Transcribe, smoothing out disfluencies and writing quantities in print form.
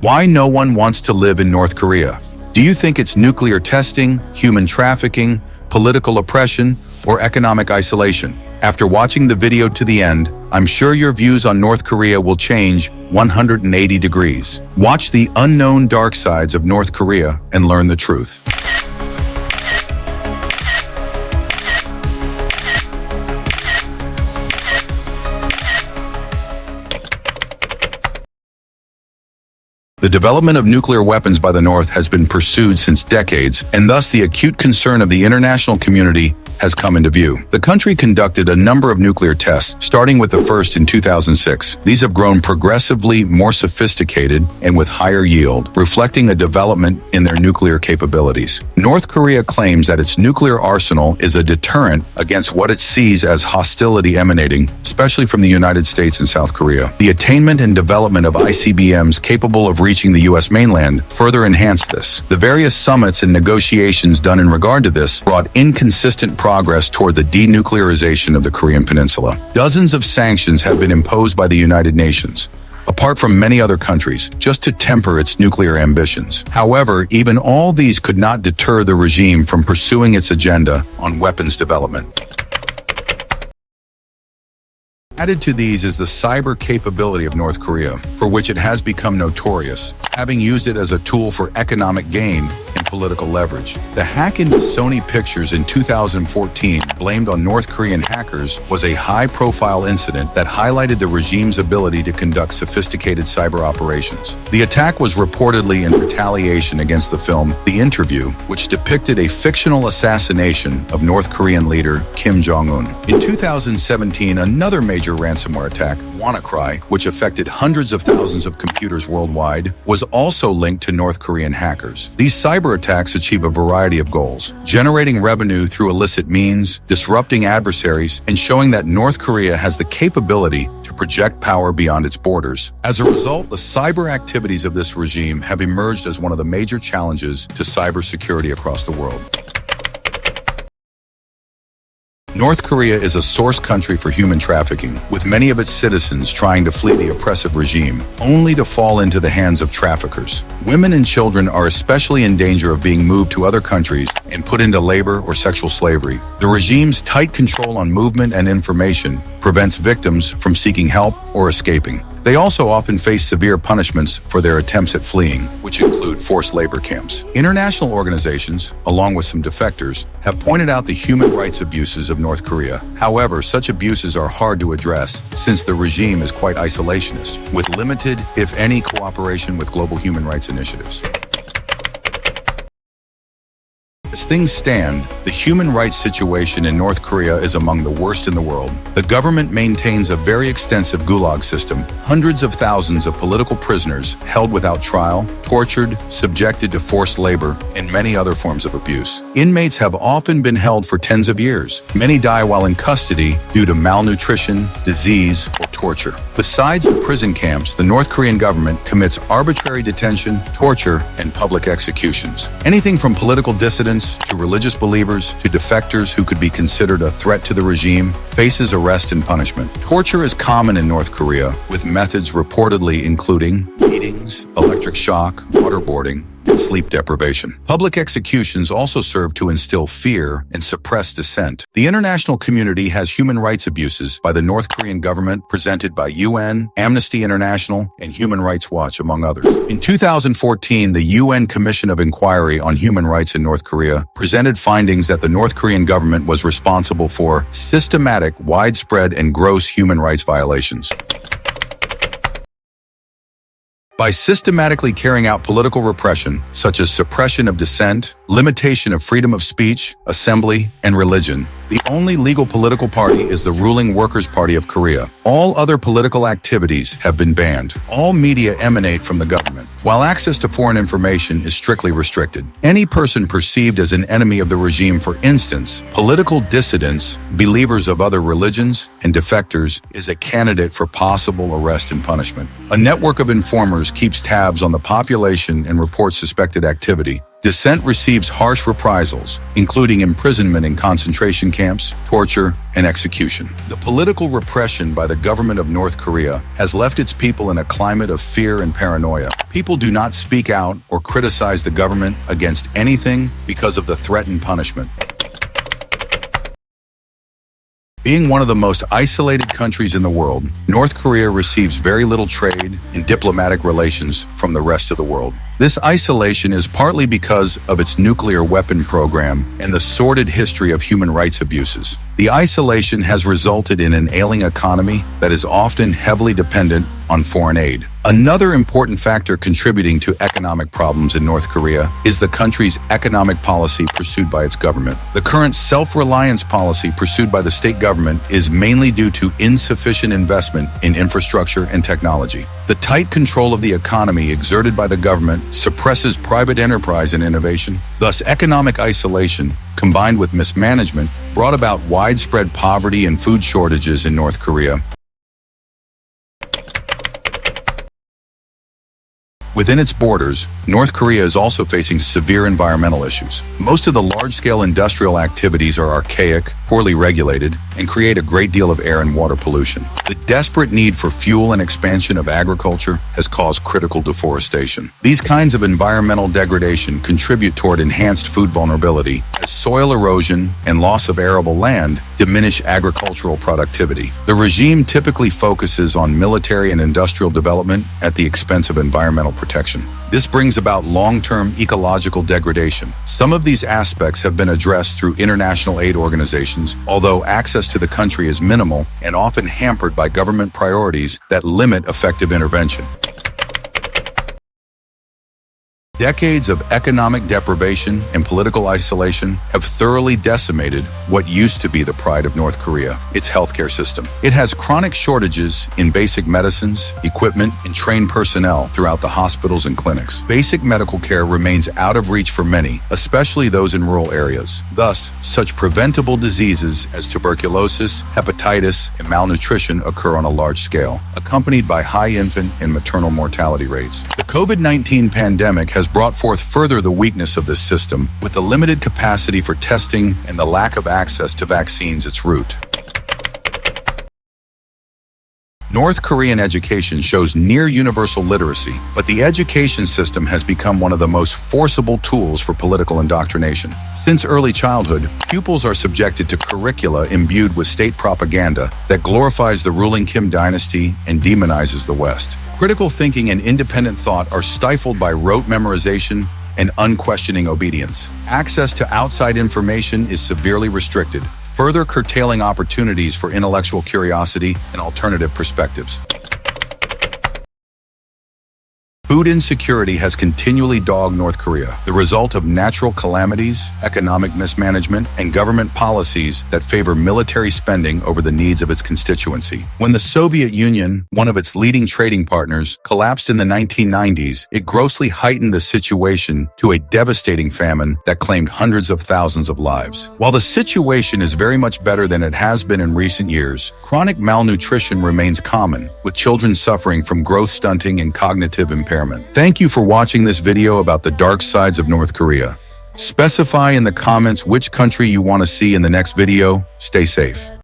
Why no one wants to live in North Korea? Do you think it's nuclear testing, human trafficking, political oppression, or economic isolation? After watching the video to the end, I'm sure your views on North Korea will change 180 degrees. Watch the unknown dark sides of North Korea and learn the truth. The development of nuclear weapons by the North has been pursued since decades, and thus the acute concern of the international community has come into view. The country conducted a number of nuclear tests, starting with the first in 2006. These have grown progressively more sophisticated and with higher yield, reflecting a development in their nuclear capabilities. North Korea claims that its nuclear arsenal is a deterrent against what it sees as hostility emanating, especially from the United States and South Korea. The attainment and development of ICBMs capable of reaching the U.S. mainland further enhanced this. The various summits and negotiations done in regard to this brought inconsistent progress toward the denuclearization of the Korean Peninsula. Dozens of sanctions have been imposed by the United Nations, apart from many other countries, just to temper its nuclear ambitions. However, even all these could not deter the regime from pursuing its agenda on weapons development. Added to these is the cyber capability of North Korea, for which it has become notorious, having used it as a tool for economic gain and political leverage. The hack into Sony Pictures in 2014, blamed on North Korean hackers, was a high-profile incident that highlighted the regime's ability to conduct sophisticated cyber operations. The attack was reportedly in retaliation against the film The Interview, which depicted a fictional assassination of North Korean leader Kim Jong-un. In 2017, another major ransomware attack, WannaCry, which affected hundreds of thousands of computers worldwide, was also linked to North Korean hackers. These cyber attacks achieve a variety of goals: generating revenue through illicit means, disrupting adversaries, and showing that North Korea has the capability to project power beyond its borders. As a result, the cyber activities of this regime have emerged as one of the major challenges to cybersecurity across the world. North Korea is a source country for human trafficking, with many of its citizens trying to flee the oppressive regime, only to fall into the hands of traffickers. Women and children are especially in danger of being moved to other countries and put into labor or sexual slavery. The regime's tight control on movement and information prevents victims from seeking help or escaping. They also often face severe punishments for their attempts at fleeing, which include forced labor camps. International organizations, along with some defectors, have pointed out the human rights abuses of North Korea. However, such abuses are hard to address since the regime is quite isolationist, with limited, if any, cooperation with global human rights initiatives. As things stand, the human rights situation in North Korea is among the worst in the world. The government maintains a very extensive gulag system, hundreds of thousands of political prisoners held without trial, tortured, subjected to forced labor, and many other forms of abuse. Inmates have often been held for tens of years. Many die while in custody due to malnutrition, disease, or torture. Besides the prison camps, the North Korean government commits arbitrary detention, torture, and public executions. Anything from political dissidents to religious believers to defectors who could be considered a threat to the regime faces arrest and punishment. Torture is common in North Korea, with methods reportedly including beatings, electric shock, waterboarding, and sleep deprivation. Public executions also serve to instill fear and suppress dissent. The international community has human rights abuses by the North Korean government presented by UN, Amnesty International, and Human Rights Watch, among others. In 2014, the UN Commission of Inquiry on Human Rights in North Korea presented findings that the North Korean government was responsible for systematic, widespread, and gross human rights violations. By systematically carrying out political repression, such as suppression of dissent, limitation of freedom of speech, assembly, and religion, the only legal political party is the ruling Workers' Party of Korea. All other political activities have been banned. All media emanate from the government, while access to foreign information is strictly restricted. Any person perceived as an enemy of the regime, for instance, political dissidents, believers of other religions, and defectors, is a candidate for possible arrest and punishment. A network of informers keeps tabs on the population and reports suspected activity, Dissent receives harsh reprisals, including imprisonment in concentration camps, torture, and execution. The political repression by the government of North Korea has left its people in a climate of fear and paranoia. People do not speak out or criticize the government against anything because of the threatened punishment. Being one of the most isolated countries in the world, North Korea receives very little trade and diplomatic relations from the rest of the world. This isolation is partly because of its nuclear weapon program and the sordid history of human rights abuses. The isolation has resulted in an ailing economy that is often heavily dependent on foreign aid. Another important factor contributing to economic problems in North Korea is the country's economic policy pursued by its government. The current self-reliance policy pursued by the state government is mainly due to insufficient investment in infrastructure and technology. The tight control of the economy exerted by the government suppresses private enterprise and innovation. Thus, economic isolation, combined with mismanagement, brought about widespread poverty and food shortages in North Korea. Within its borders, North Korea is also facing severe environmental issues. Most of the large-scale industrial activities are archaic, poorly regulated, and create a great deal of air and water pollution. The desperate need for fuel and expansion of agriculture has caused critical deforestation. These kinds of environmental degradation contribute toward enhanced food vulnerability, as soil erosion and loss of arable land diminish agricultural productivity. The regime typically focuses on military and industrial development at the expense of environmental protection. This brings about long-term ecological degradation. Some of these aspects have been addressed through international aid organizations, although access to the country is minimal and often hampered by government priorities that limit effective intervention. Decades of economic deprivation and political isolation have thoroughly decimated what used to be the pride of North Korea, its healthcare system. It has chronic shortages in basic medicines, equipment, and trained personnel throughout the hospitals and clinics. Basic medical care remains out of reach for many, especially those in rural areas. Thus, such preventable diseases as tuberculosis, hepatitis, and malnutrition occur on a large scale, accompanied by high infant and maternal mortality rates. The COVID-19 pandemic has brought forth further the weakness of this system, with the limited capacity for testing and the lack of access to vaccines its root. North Korean education shows near universal literacy, but the education system has become one of the most forcible tools for political indoctrination. Since early childhood, pupils are subjected to curricula imbued with state propaganda that glorifies the ruling Kim dynasty and demonizes the West. Critical thinking and independent thought are stifled by rote memorization and unquestioning obedience. Access to outside information is severely restricted, further curtailing opportunities for intellectual curiosity and alternative perspectives. Food insecurity has continually dogged North Korea, the result of natural calamities, economic mismanagement, and government policies that favor military spending over the needs of its constituency. When the Soviet Union, one of its leading trading partners, collapsed in the 1990s, it grossly heightened the situation to a devastating famine that claimed hundreds of thousands of lives. While the situation is very much better than it has been in recent years, chronic malnutrition remains common, with children suffering from growth stunting and cognitive impairment. Thank you for watching this video about the dark sides of North Korea. Specify in the comments which country you want to see in the next video. Stay safe.